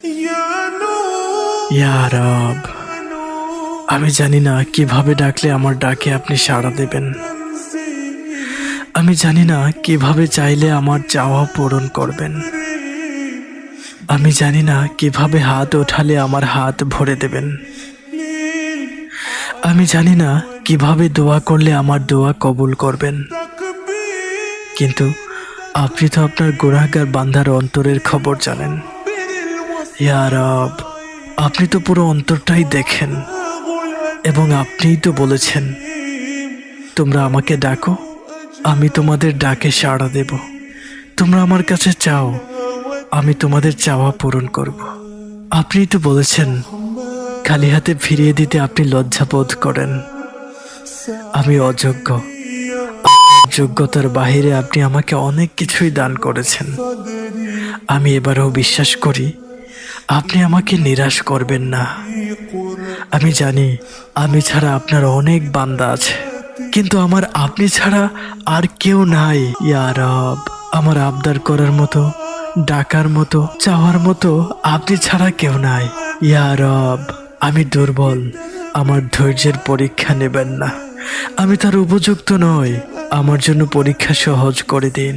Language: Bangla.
ইয়া রব, আমি জানি না কিভাবে ডাকলে আমার ডাকে আপনি সাড়া দেবেন। আমি জানি না কিভাবে চাইলে আমার চাওয়া পূরণ করবেন। আমি জানি না কিভাবে হাত ওঠালে আমার হাত ভরে দেবেন। আমি জানি না কিভাবে দোয়া করলে আমার দোয়া কবুল করবেন। কিন্তু আপনি তো আপনার গুনাহগার বান্দার অন্তরের খবর জানেন। ইয়া রব, আপনি তো পুরো অন্তরটাই দেখেন, এবং আপনিই তো বলেছেন, তোমরা আমাকে ডাকো, আমি তোমাদের ডাকে সাড়া দেব। তোমরা আমার কাছে চাও, আমি তোমাদের চাওয়া পূরণ করব। আপনিই তো বলেছেন, খালি হাতে ফিরিয়ে দিতে আপনি লজ্জা বোধ করেন। আমি অযোগ্য, যোগ্যতার বাহিরে আপনি আমাকে অনেক কিছুই দান করেছেন। আমি এবারেও বিশ্বাস করি আপনি আমাকে নিরাশ করবেন না। আমি জানি আমি ছাড়া আপনার অনেক বান্দা আছে, কিন্তু আমার আপনি ছাড়া আর কেউ নাই। ইয়া রব, আমার আবদার করার মতো, ডাকার মতো, চাওয়ার মতো আপনি ছাড়া কেউ নাই। ইয়া রব, আমি দুর্বল, আমার ধৈর্যের পরীক্ষা নেবেন না। আমি তার উপযুক্ত নই, আমার জন্য পরীক্ষা সহজ করে দিন।